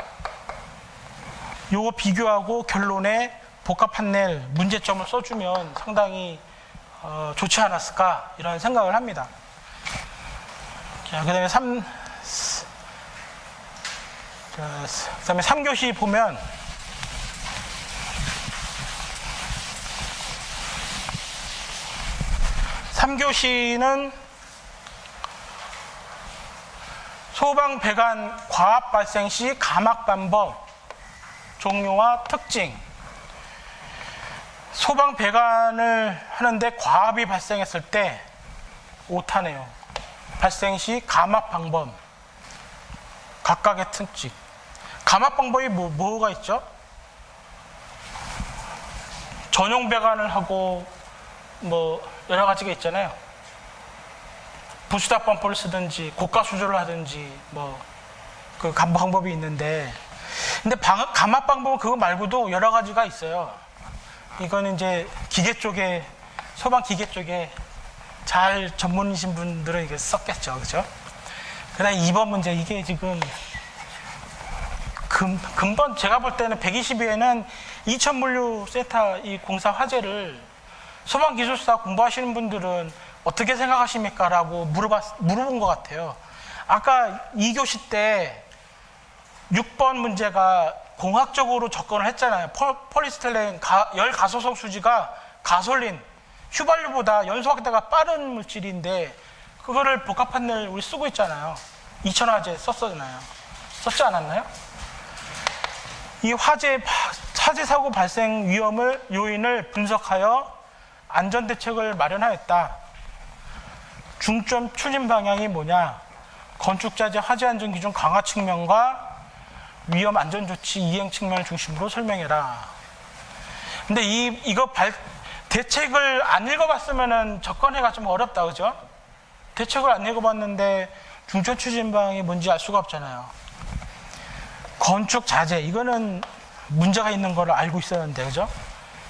[SPEAKER 1] 요거 비교하고 결론에 복합 판넬 문제점을 써주면 상당히 좋지 않았을까 이런 생각을 합니다. 자, 그다음에 3교시 보면 (3교시는) 소방 배관 과압 발생 시 감압 방법, 종류와 특징. 소방 배관을 하는데 과압이 발생했을 때 오타네요. 발생 시 감압 방법, 각각의 특징. 감압 방법이 뭐가 있죠? 전용 배관을 하고 뭐 여러 가지가 있잖아요. 부스닥 범퍼를 쓰든지 고가 수조를 하든지 뭐 그 방법이 있는데, 근데 감압 방법은 그거 말고도 여러 가지가 있어요. 이거는 이제 기계 쪽에, 소방 기계 쪽에 잘 전문이신 분들은 이게 썼겠죠, 그죠? 그다음 2번 문제, 이게 지금 근본 제가 볼 때는 122회는 이천물류센터 이 공사 화재를 소방기술사 공부하시는 분들은 어떻게 생각하십니까? 라고 물어본 것 같아요. 아까 2교시 때 6번 문제가 공학적으로 접근을 했잖아요. 폴리스티렌 열 가소성 수지가 가솔린, 휘발유보다 연소 확대가 빠른 물질인데 그거를 복합 판넬 우리 쓰고 있잖아요. 2000화재 썼잖아요. 썼지 않았나요? 이 화재 사고 발생 요인을 분석하여 안전대책을 마련하였다. 중점 추진 방향이 뭐냐? 건축자재 화재 안전 기준 강화 측면과 위험 안전 조치 이행 측면을 중심으로 설명해라. 근데 이거 대책을 안 읽어봤으면은 접근해가 좀 어렵다, 그죠? 대책을 안 읽어봤는데 중점 추진 방향이 뭔지 알 수가 없잖아요. 건축 자재, 이거는 문제가 있는 거를 알고 있었는데, 그죠?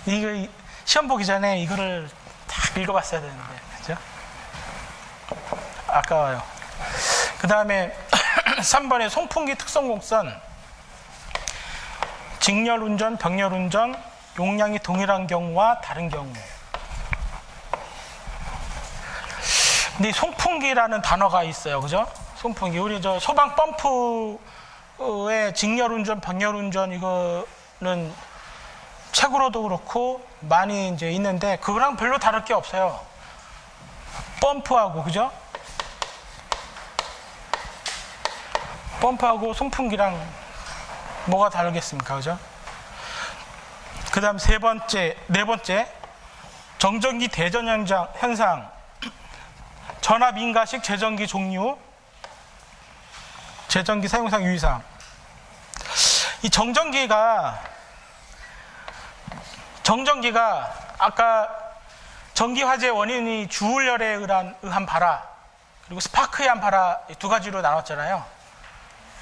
[SPEAKER 1] 이거 시험 보기 전에 이거를 다 읽어봤어야 되는데, 그죠? 아까워요. 그 다음에 3번에 송풍기 특성공선, 직렬운전, 병렬운전, 용량이 동일한 경우와 다른 경우. 근데 이 송풍기라는 단어가 있어요, 그죠? 송풍기. 우리 저 소방 펌프의 직렬운전, 병렬운전, 이거는 책으로도 그렇고 많이 이제 있는데 그거랑 별로 다를 게 없어요. 펌프하고, 그죠? 펌프하고 송풍기랑 뭐가 다르겠습니까? 그죠? 그 다음 네 번째, 정전기 대전 현상, 전압 인가식 제전기 종류, 제전기 사용상 유의사항. 이 정전기가 아까 전기 화재 원인이 주울열에 의한 발화, 그리고 스파크에 의한 발화 두 가지로 나눴잖아요.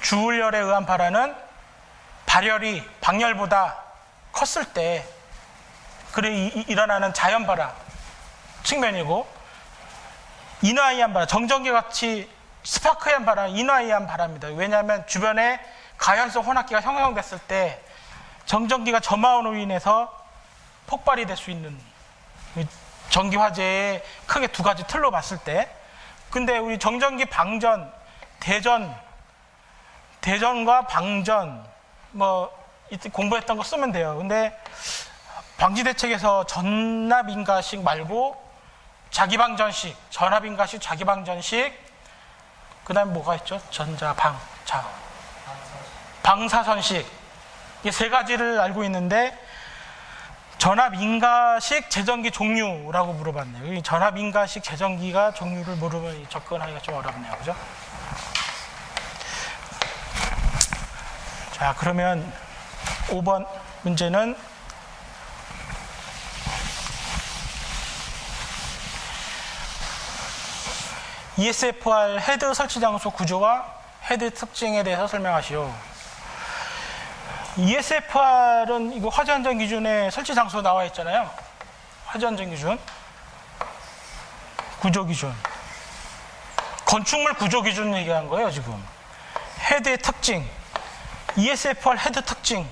[SPEAKER 1] 주울열에 의한 발화는 발열이 방열보다 컸을 때 일어나는 자연 발화 측면이고, 인화이한 발화, 정전기 같이 스파크에 의한 발화, 인화에 의한 발화입니다. 왜냐하면 주변에 가연성 혼합기가 형성됐을 때 정전기가 점화원으로 인해서 폭발이 될 수 있는 전기 화재의 크게 두 가지 틀로 봤을 때. 근데 우리 정전기 방전, 대전과 방전 이때 공부했던 거 쓰면 돼요. 근데 방지대책에서 전압인가식 말고 자기방전식, 전압인가식, 자기방전식, 그 다음에 뭐가 있죠? 방사선식, 이 세 가지를 알고 있는데, 전압인가식 제전기 종류라고 물어봤네요. 이 전압인가식 제전기가 종류를 모르면 접근하기가 좀 어렵네요. 그죠? 자, 그러면 5번 문제는 ESFR 헤드 설치 장소 구조와 헤드 특징에 대해서 설명하시오. ESFR은 이거 화재 안전 기준에 설치 장소 나와 있잖아요. 화재 안전 기준, 구조 기준, 건축물 구조 기준 얘기한 거예요 지금. 헤드의 특징, ESFR 헤드 특징.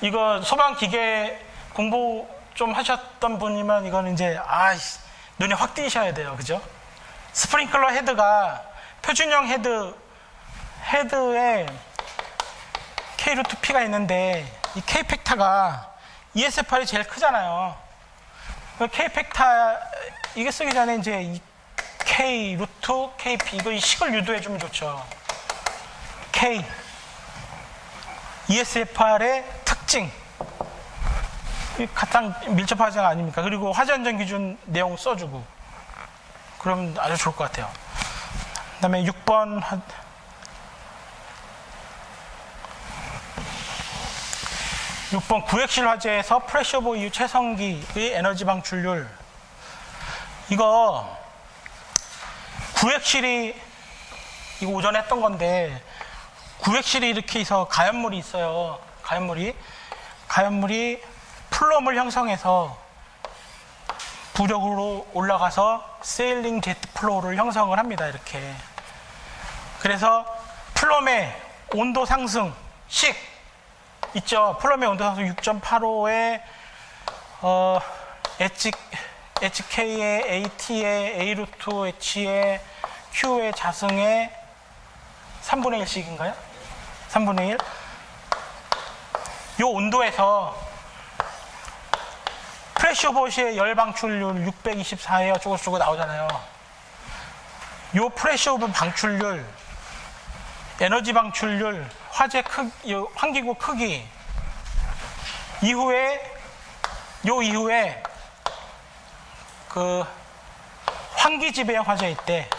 [SPEAKER 1] 이거 소방기계 공부 좀 하셨던 분이면 이거는 이제 눈에 확 띄셔야 돼요. 그죠? 스프링클러 헤드가 표준형 헤드에 K 루트 P가 있는데, 이 K 팩터가 ESFR이 제일 크잖아요. K 팩터 이게 쓰기 전에 이제 이 K 루트 KP 이 식을 유도해주면 좋죠. K ESFR의 특징, 가장 밀접한 화재가 아닙니까? 그리고 화재 안전 기준 내용 써주고, 그럼 아주 좋을 것 같아요. 그 다음에 6번 구획실 화재에서 프레셔보 이후 최성기의 에너지 방출률. 이거 구획실이, 이거 오전에 했던 건데, 구획실이 이렇게 해서 가연물이 있어요. 가연물이 플럼을 형성해서 부력으로 올라가서 세일링 제트 플로우를 형성을 합니다. 이렇게. 그래서 플럼의 온도 상승 식 있죠. 플럼의 온도 상승 6.85에 HK의 AT의 A 루트 H의 Q의 자승의 3분의 1씩인가요? 3분의 1? 이 온도에서 프레셔보시의 열 방출률 624에 어쩌고저쩌고 나오잖아요. 이 프레셔오브 방출률, 에너지 방출률, 화재 크기, 환기구 크기 이후에 그 환기지배형 화재일 때,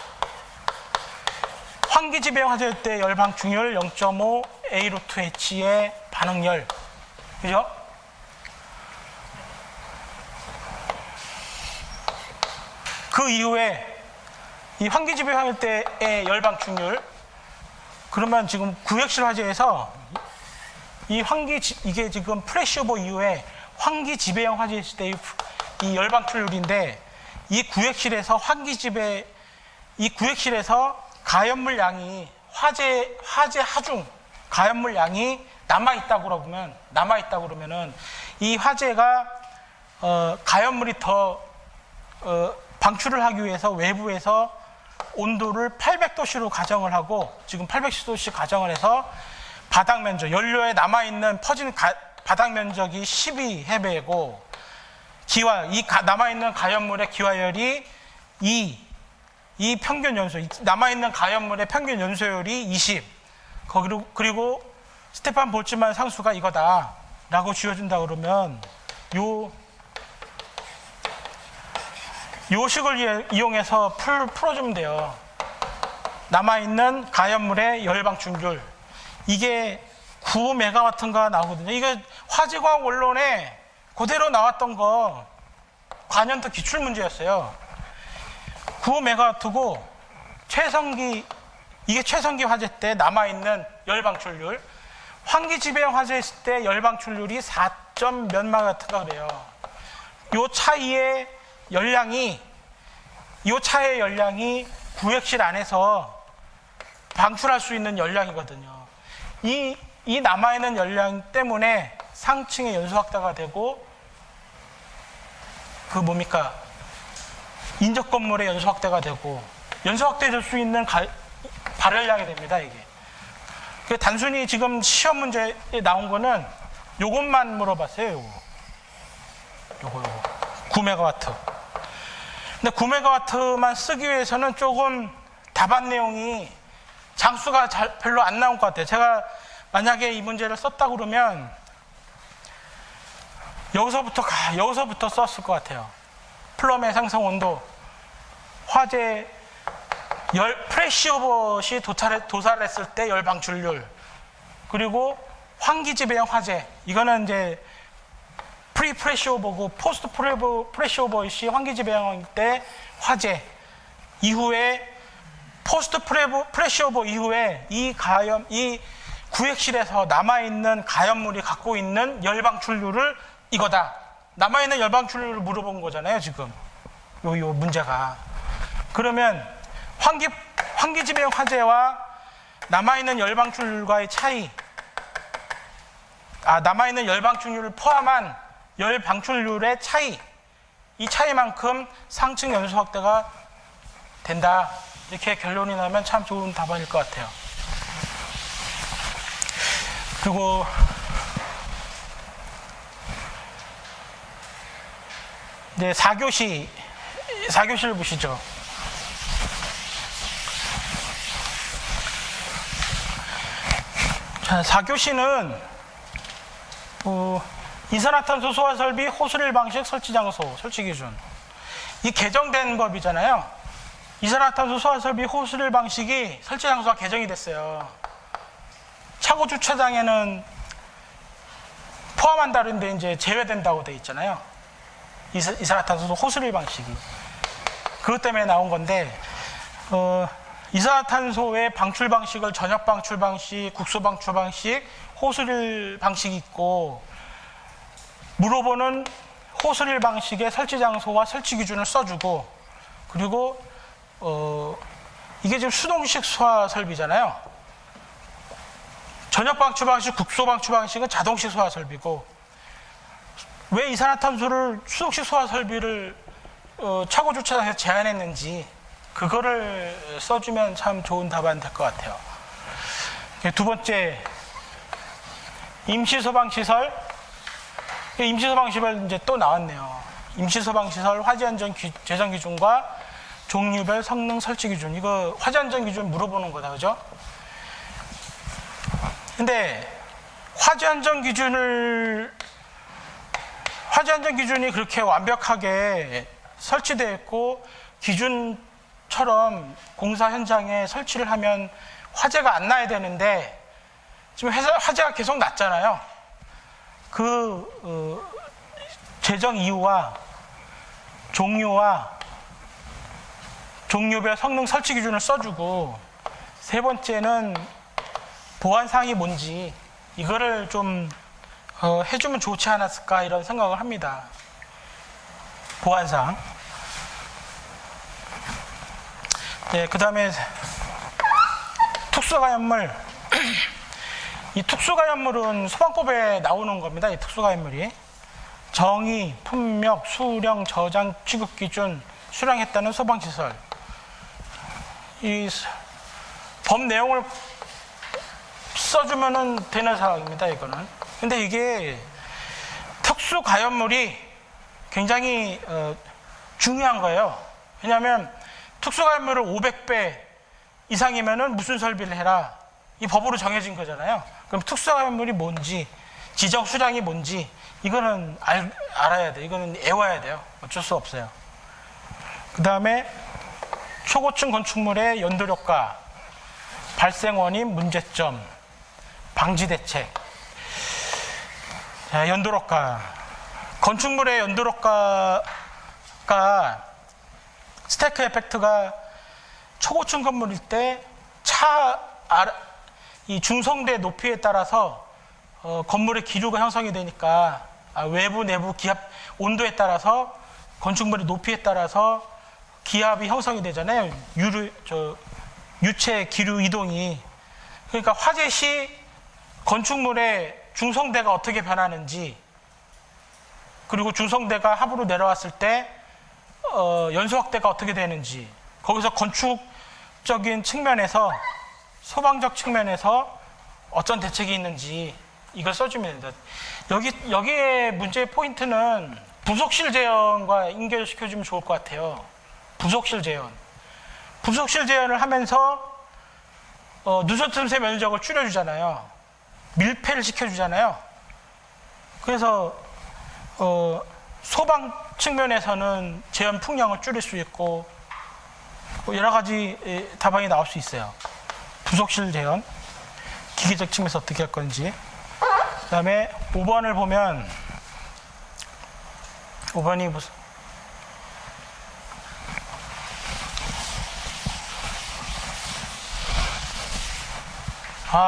[SPEAKER 1] 열 방출률 0.5 A 루트 H의 반응열, 그죠? 그 이후에 이 환기지배형일 때의 열 방출률, 그러면 지금 구획실 화재에서 이게 지금 프레셔보 이후에 환기지배형 화재였을 때 이 열 방출률인데, 이 구획실에서 가연물 양이 화재 하중 가연물 양이 남아있다 그러면은 이 화재가 가연물이 더 방출을 하기 위해서 외부에서 온도를 800도씨로 가정을 하고, 지금 800도씨 가정을 해서 바닥 면적, 연료에 남아있는 퍼진 바닥 면적이 12해배고 남아있는 가연물의 기화열이 2, 평균 연소, 남아있는 가연물의 평균 연소율이 20. 그리고 스테판 볼츠만 상수가 이거다 라고 쥐어준다 그러면 요 식을 이용해서 풀어주면 돼요. 남아있는 가연물의 열방출률, 이게 9메가와트인가 나오거든요. 이게 화재과학 원론에 그대로 나왔던 거 관연도 기출문제였어요. 9메가와트고 이게 최성기 화재 때 남아있는 열방출률, 환기지배형 화재 있을 때 열방출률이 4점 몇 메가와트가 그래요. 요 차이의 열량이 구획실 안에서 방출할 수 있는 열량이거든요. 이 남아있는 열량 때문에 상층의 연소 확대가 되고 인접 건물의 연소 확대가 되고 연소 확대될 수 있는 발열량이 됩니다. 이게 단순히 지금 시험 문제에 나온 거는 요것만 물어봤어요. 요거 9메가와트. 근데 9메가와트만 쓰기 위해서는 조금 답안 내용이 장수가 별로 안 나온 것 같아요. 제가 만약에 이 문제를 썼다 그러면 여기서부터 썼을 것 같아요. 플럼의 상승 온도, 화재 프레시오버시 도살했을 때 열 방출률, 그리고 환기지배형 화재, 이거는 이제 프레시오버고 포스트 프레시오버시 환기지배형 때 화재 이후에 포스트 프레시오버 이후에 이 구획실에서 남아있는 가연물이 갖고 있는 열방출률을 이거다. 남아있는 열방출률을 물어본 거잖아요, 지금. 요 문제가. 그러면 환기지배형 화재와 남아있는 열방출률과의 차이, 남아있는 열방출률을 포함한 열방출률의 차이, 이 차이만큼 상층 연소 확대가 된다. 이렇게 결론이 나면 참 좋은 답안일 것 같아요. 그리고 이제 4교시를 보시죠. 자, 4교시는 이산화탄소 소화 설비 호스릴 방식 설치 장소 설치 기준, 이 개정된 법이잖아요. 이산화탄소 소화 설비 호스릴 방식이 설치 장소가 개정이 됐어요. 차고 주차장에는 포함한다는데 이제 제외된다고 돼 있잖아요. 이산화탄소 호스릴 방식이. 그것 때문에 나온 건데, 이산화탄소의 방출 방식을 전역 방출 방식, 국소 방출 방식, 호스릴 방식이 있고, 물어보는 호스릴 방식의 설치 장소와 설치 기준을 써주고, 그리고 이게 지금 수동식 소화 설비잖아요. 전역 방출 방식, 국소 방출 방식은 자동식 소화 설비고, 왜 이산화탄소를 수동식 소화 설비를 차고 주차장에서 제한했는지 그거를 써주면 참 좋은 답안 될 것 같아요. 두 번째, 임시소방시설. 임시소방시설 이제 또 나왔네요. 임시소방시설 화재안전 재정 기준과 종류별 성능 설치 기준. 이거 화재안전 기준 물어보는 거다, 그죠? 근데 화재안전 기준이 그렇게 완벽하게 설치되어 있고 기준처럼 공사 현장에 설치를 하면 화재가 안 나야 되는데 지금 화재가 계속 났잖아요. 제정 이유와 종류별 성능 설치 기준을 써주고, 세 번째는 보안사항이 뭔지 이거를 좀 해주면 좋지 않았을까 이런 생각을 합니다. 보안사항. 네, 그 다음에 특수가연물. 이 특수가연물은 소방법에 나오는 겁니다. 이 특수가연물이 정의, 품목, 수령, 저장, 취급 기준 수령했다는 소방시설. 이 법 내용을 써주면은 되는 사항입니다, 이거는. 근데 이게 특수 가연물이 굉장히 중요한 거예요. 왜냐하면 특수 가연물을 500배 이상이면은 무슨 설비를 해라, 이 법으로 정해진 거잖아요. 그럼 특수 가연물이 뭔지, 지정 수량이 뭔지 이거는 알아야 돼. 이거는 외워야 돼요. 어쩔 수 없어요. 그 다음에 초고층 건축물의 연도효과, 발생 원인, 문제점, 방지 대책. 자, 연도효과. 건축물의 연도효과가 스태크 에펙트가 초고층 건물일 때 이 중성대 높이에 따라서 건물의 기류가 형성이 되니까 외부 내부 기압 온도에 따라서 건축물의 높이에 따라서 기압이 형성이 되잖아요. 유체 기류 이동이. 그러니까 화재 시 건축물의 중성대가 어떻게 변하는지, 그리고 중성대가 하부로 내려왔을 때 연소 확대가 어떻게 되는지, 거기서 건축적인 측면에서, 소방적 측면에서 어떤 대책이 있는지 이걸 써주면 됩니다. 여기에 문제의 포인트는 부속실 재현과 연결시켜주면 좋을 것 같아요. 부속실 재현. 부속실 재현을 하면서 누수 틈새 면적을 줄여주잖아요. 밀폐를 시켜주잖아요. 그래서 소방 측면에서는 재현 풍량을 줄일 수 있고 여러 가지 답안이 나올 수 있어요. 부속실 재현, 기계적 측면에서 어떻게 할 건지. 그 다음에 5번을 보면 5번이 무슨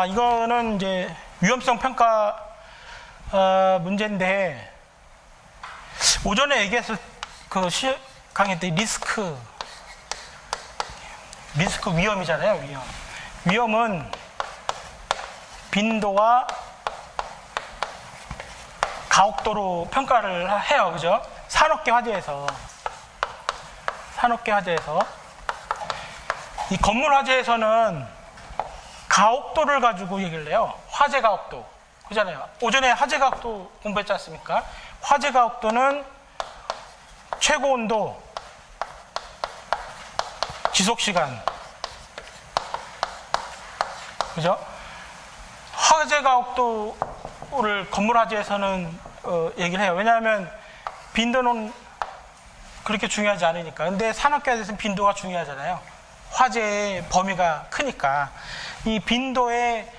[SPEAKER 1] 이거는 이제 위험성 평가 문제인데, 오전에 얘기했을 그 강의 때 리스크 위험이잖아요. 위험은 빈도와 가혹도로 평가를 해요. 그죠? 산업계 화재에서 이 건물 화재에서는 가혹도를 가지고 얘기를 해요. 화재 가혹도. 그잖아요. 오전에 화재 가혹도 공부했지 않습니까? 화재 가혹도는 최고 온도, 지속 시간. 그죠? 화재 가혹도를 건물 화재에서는 얘기를 해요. 왜냐하면 빈도는 그렇게 중요하지 않으니까. 근데 산업계 화재에서는 빈도가 중요하잖아요. 화재의 범위가 크니까. 이 빈도의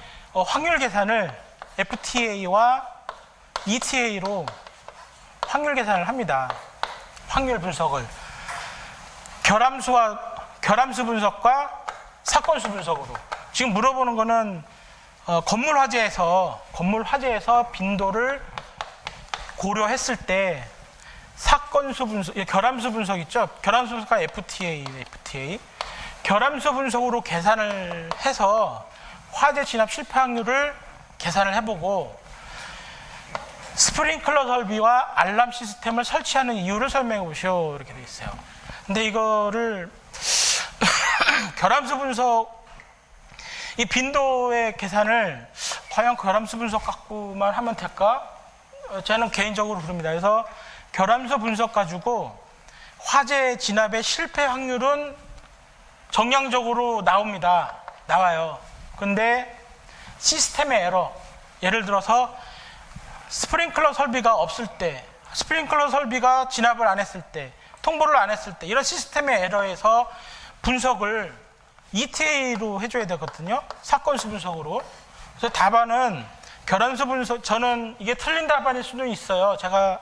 [SPEAKER 1] 확률 계산을 FTA와 ETA로 확률 계산을 합니다. 확률 분석을. 결함수 분석과 사건수 분석으로. 지금 물어보는 거는 건물 화재에서 빈도를 고려했을 때 사건수 분석, 결함수 분석 있죠? 결함수 분석과 FTA. 결함수 분석으로 계산을 해서 화재 진압 실패 확률을 계산을 해보고 스프링클러 설비와 알람 시스템을 설치하는 이유를 설명해 보시오. 이렇게 되어 있어요. 근데 이거를 결함수 분석, 이 빈도의 계산을 과연 결함수 분석 갖고만 하면 될까? 저는 개인적으로 그럽니다. 그래서 결함수 분석 가지고 화재 진압의 실패 확률은 정량적으로 나와요. 근데 시스템의 에러, 예를 들어서 스프링클러 설비가 없을 때, 스프링클러 설비가 진압을 안 했을 때, 통보를 안 했을 때, 이런 시스템의 에러에서 분석을 ETA로 해줘야 되거든요. 사건수 분석으로. 그래서 답안은 결함수 분석, 저는 이게 틀린 답안일 수도 있어요. 제가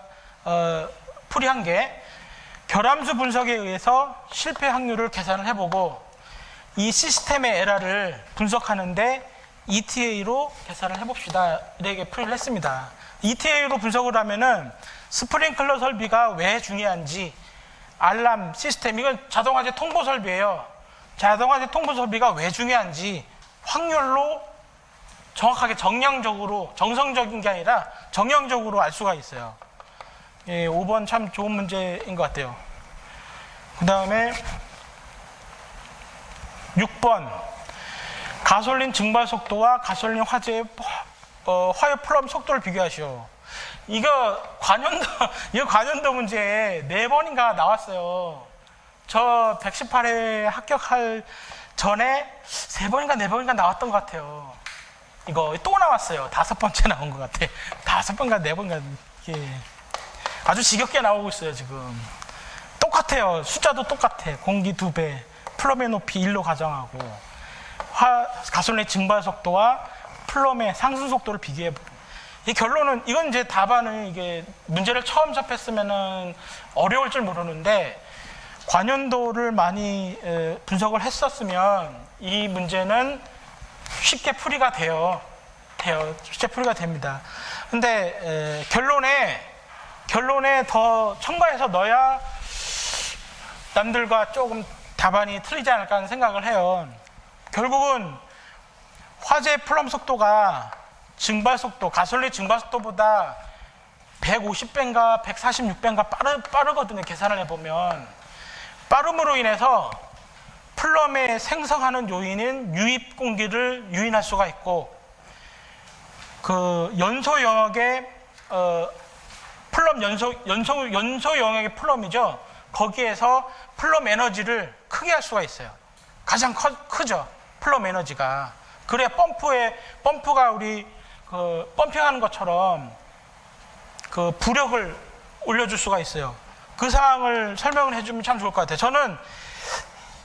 [SPEAKER 1] 풀이한 게 결함수 분석에 의해서 실패 확률을 계산을 해보고 이 시스템의 에러를 분석하는데 ETA로 계산을 해봅시다. 이렇게 풀이를 했습니다. ETA로 분석을 하면은 스프링클러 설비가 왜 중요한지, 알람 시스템, 이건 자동화재 통보 설비예요. 자동화재 통보 설비가 왜 중요한지 확률로 정확하게 정량적으로, 정성적인 게 아니라 정량적으로 알 수가 있어요. 5번 참 좋은 문제인 것 같아요. 그 다음에 6번 가솔린 증발 속도와 가솔린 화재의 화요 플럼 속도를 비교하시오. 이거 관연도 문제 4번인가 나왔어요. 저 118회 합격할 전에 3번인가 4번인가 나왔던 것 같아요. 이거 또 나왔어요. 5번째 나온 것 같아. 5번인가 4번인가. 이게 아주 지겹게 나오고 있어요, 지금. 똑같아요. 숫자도 똑같아. 공기 2배, 플럼의 높이 1로 가정하고, 가솔린의 증발 속도와 플럼의 상승 속도를 비교해보고. 이 결론은, 이건 이제 답안은 이게 문제를 처음 접했으면은 어려울 줄 모르는데, 관연도를 많이 분석을 했었으면 이 문제는 쉽게 풀이가 돼요. 쉽게 풀이가 됩니다. 근데 결론에 더 첨가해서 넣어야 남들과 조금 답안이 틀리지 않을까 하는 생각을 해요. 결국은 화재 플럼 속도가 증발 속도, 가솔린 증발 속도보다 150배인가 146배인가 빠르거든요. 계산을 해보면. 빠름으로 인해서 플럼에 생성하는 요인은 유입 공기를 유인할 수가 있고, 그 연소 영역의 플럼 연소 영역의 플럼이죠. 거기에서 플럼 에너지를 크게 할 수가 있어요. 가장 크죠. 플럼 에너지가. 그래야 펌프가 우리 그 펌핑하는 것처럼 그 부력을 올려줄 수가 있어요. 그 사항을 설명을 해주면 참 좋을 것 같아요. 저는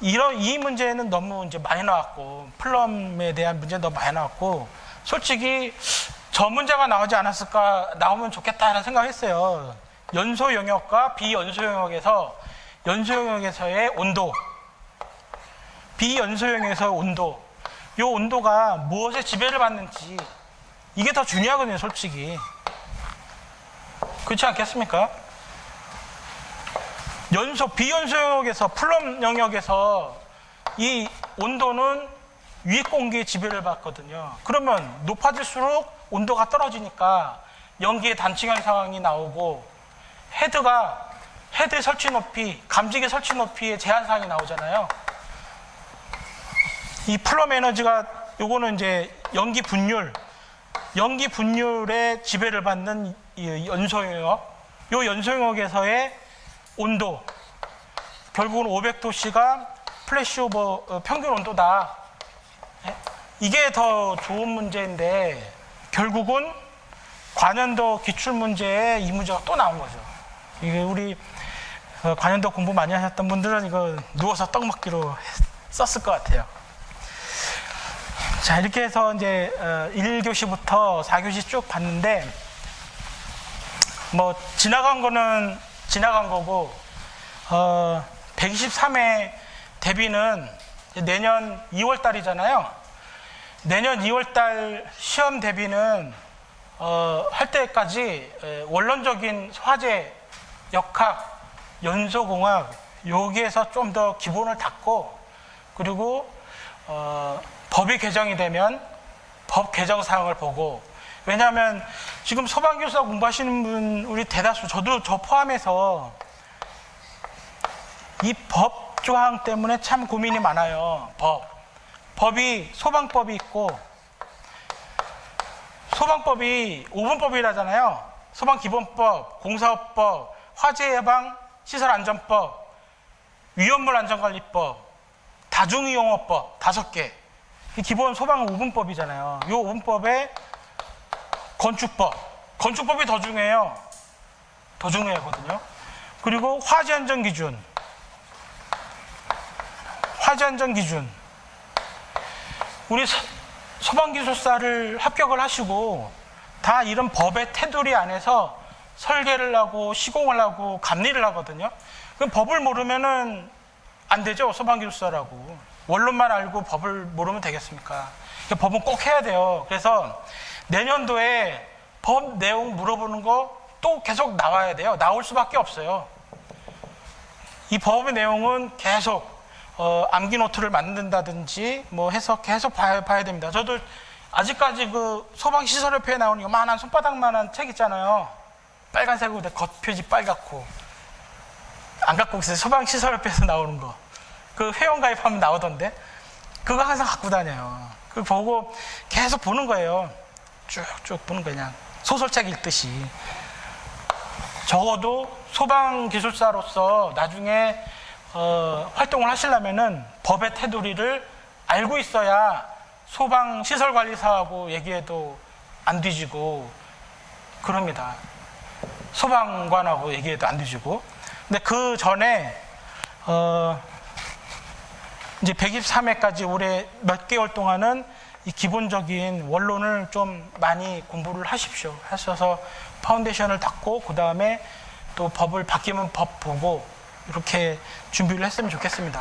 [SPEAKER 1] 이 문제는 너무 이제 많이 나왔고, 플럼에 대한 문제는 너무 많이 나왔고, 솔직히 저 문제가 나오지 않았을까, 나오면 좋겠다는 생각을 했어요. 연소 영역과 비연소 영역에서, 연소 영역에서의 온도, 비연소 영역에서의 온도, 이 온도가 무엇에 지배를 받는지, 이게 더 중요하거든요, 솔직히. 그렇지 않겠습니까? 비연소 영역에서, 플럼 영역에서 이 온도는 유입 공기의 지배를 받거든요. 그러면 높아질수록 온도가 떨어지니까 연기의 단층현 상황이 나오고, 헤드 설치 높이, 감지기 설치 높이의 제한 사항이 나오잖아요. 이 플럼 에너지가, 요거는 이제 연기 분율의 지배를 받는 이 연소 영역, 요 연소 영역에서의 온도, 결국은 500도씨가 플래시오버 평균 온도다. 이게 더 좋은 문제인데, 결국은 관연도 기출 문제에 이 문제가 또 나온 거죠. 이게 우리 관연도 공부 많이 하셨던 분들은 이거 누워서 떡 먹기로 썼을 것 같아요. 자, 이렇게 해서 이제 1교시부터 4교시 쭉 봤는데, 뭐 지나간 거는 지나간 거고, 123회 대비는 내년 2월 달이잖아요. 내년 2월 달 시험 대비는 할 때까지 원론적인 화재, 역학, 연소공학, 여기에서 좀 더 기본을 닦고, 그리고 법이 개정이 되면 법 개정 사항을 보고, 왜냐하면 지금 소방교사 공부하시는 분 우리 대다수, 저 포함해서 이 법 조항 때문에 참 고민이 많아요. 법이 소방법이 있고, 소방법이 5분법이라잖아요. 소방기본법, 공사업법, 화재예방 시설안전법, 위험물안전관리법, 다중이용업법 5개. 기본 소방 5분법이잖아요. 이 5분법에 건축법이 더 중요해요. 더 중요하거든요. 그리고 화재안전기준. 우리 소방기술사를 합격을 하시고 다 이런 법의 테두리 안에서 설계를 하고 시공을 하고 감리를 하거든요. 그럼 법을 모르면은 안 되죠. 소방기술사라고. 원론만 알고 법을 모르면 되겠습니까? 법은 꼭 해야 돼요. 그래서 내년도에 법 내용 물어보는 거 또 계속 나와야 돼요. 나올 수밖에 없어요. 이 법의 내용은 계속 암기 노트를 만든다든지 뭐 해서 계속 봐야 됩니다. 저도 아직까지 그 소방시설협회에 나오는 요만한 손바닥만한 책 있잖아요. 빨간색으로 겉표지 빨갛고, 안 갖고 있어요. 소방시설협회에서 나오는 거. 그 회원가입하면 나오던데, 그거 항상 갖고 다녀요. 그거 보고 계속 보는 거예요. 쭉쭉 보는 그냥 소설책 읽듯이. 적어도 소방기술사로서 나중에 활동을 하시려면은 법의 테두리를 알고 있어야 소방시설관리사하고 얘기해도 안 뒤지고 그럽니다. 소방관하고 얘기해도 안 뒤지고. 근데 그 전에 이제 123회까지 올해 몇 개월 동안은 이 기본적인 원론을 좀 많이 공부를 하십시오. 하셔서 파운데이션을 닦고 그 다음에 또 법을 바뀌면 법 보고 이렇게 준비를 했으면 좋겠습니다.